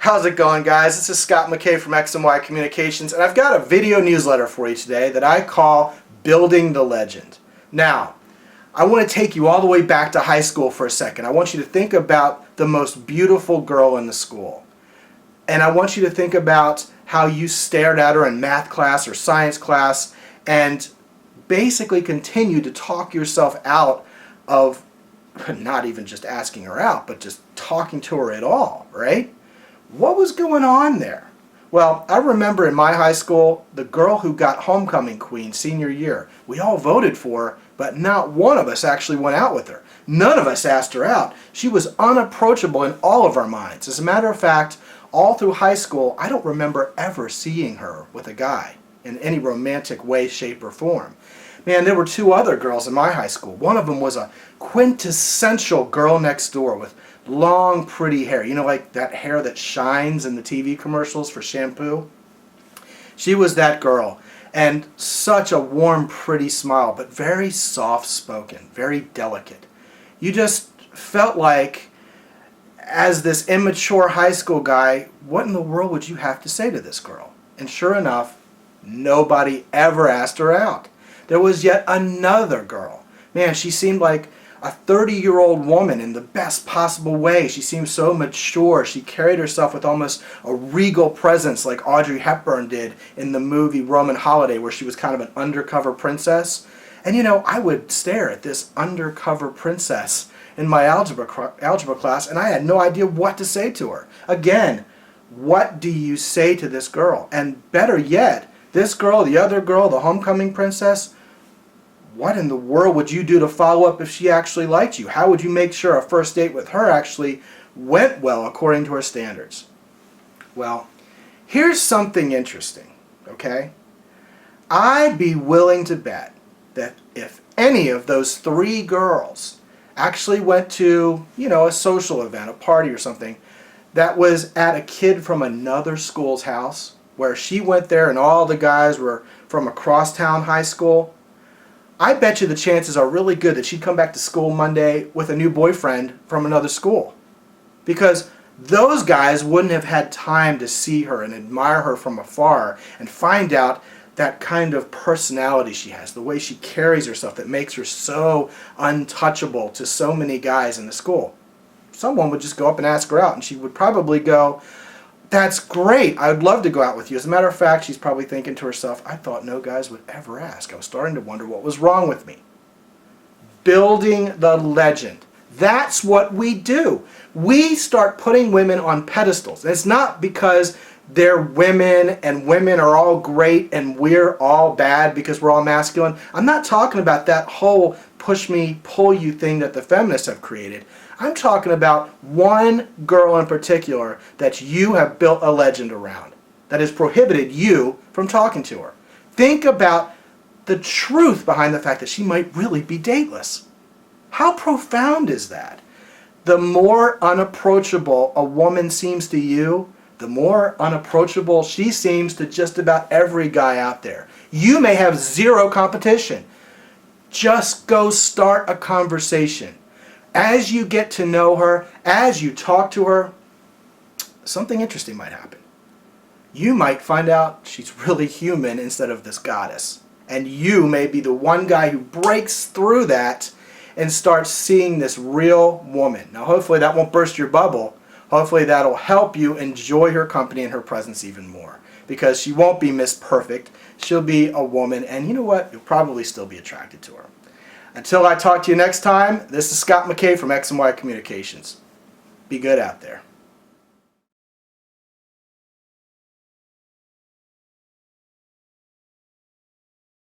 How's it going, guys? This is Scott McKay from X and Y Communications, and I've got a video newsletter for you today that I call Building the Legend. Now, I want to take you all the way back to high school for a second. I want you to think about the most beautiful girl in the school. And I want you to think about how you stared at her in math class or science class and basically continued to talk yourself out of not even just asking her out, but just talking to her at all, right? What was going on there? Well, I remember in my high school, the girl who got homecoming queen senior year, we all voted for her, but not one of us actually went out with her. None of us asked her out. She was unapproachable in all of our minds. As a matter of fact, all through high school, I don't remember ever seeing her with a guy in any romantic way, shape, or form. Man, there were two other girls in my high school. One of them was a quintessential girl next door with long, pretty hair. You know, like that hair that shines in the TV commercials for shampoo? She was that girl. And such a warm, pretty smile, but very soft-spoken, very delicate. You just felt like, as this immature high school guy, what in the world would you have to say to this girl? And sure enough, nobody ever asked her out. There was yet another girl. Man, she seemed like a 30-year-old woman in the best possible way. She seemed so mature. She carried herself with almost a regal presence like Audrey Hepburn did in the movie Roman Holiday, where she was kind of an undercover princess. And you know, I would stare at this undercover princess in my algebra class, and I had no idea what to say to her. Again, what do you say to this girl? And better yet, this girl, the other girl, the homecoming princess, what in the world would you do to follow up if she actually liked you? How would you make sure a first date with her actually went well according to her standards? Well, here's something interesting, okay? I'd be willing to bet that if any of those three girls actually went to, you know, a social event, a party or something, that was at a kid from another school's house, where she went there and all the guys were from a crosstown high school, I bet you the chances are really good that she'd come back to school Monday with a new boyfriend from another school. Because those guys wouldn't have had time to see her and admire her from afar and find out that kind of personality she has, the way she carries herself that makes her so untouchable to so many guys in the school. Someone would just go up and ask her out, and she would probably go, "That's great, I would love to go out with you." As a matter of fact, she's probably thinking to herself, "I thought no guys would ever ask. I was starting to wonder what was wrong with me." Building the legend. That's what we do. We start putting women on pedestals. And it's not because they're women and women are all great and we're all bad because we're all masculine. I'm not talking about that whole push me, pull you thing that the feminists have created. I'm talking about one girl in particular that you have built a legend around that has prohibited you from talking to her. Think about the truth behind the fact that she might really be dateless. How profound is that? The more unapproachable a woman seems to you, the more unapproachable she seems to just about every guy out there. You may have zero competition. Just go start a conversation. As you get to know her, as you talk to her, something interesting might happen. You might find out she's really human instead of this goddess. And you may be the one guy who breaks through that and starts seeing this real woman. Now, hopefully that won't burst your bubble. Hopefully that'll help you enjoy her company and her presence even more. Because she won't be Miss Perfect. She'll be a woman, and you know what? You'll probably still be attracted to her. Until I talk to you next time, this is Scott McKay from X and Y Communications. Be good out there.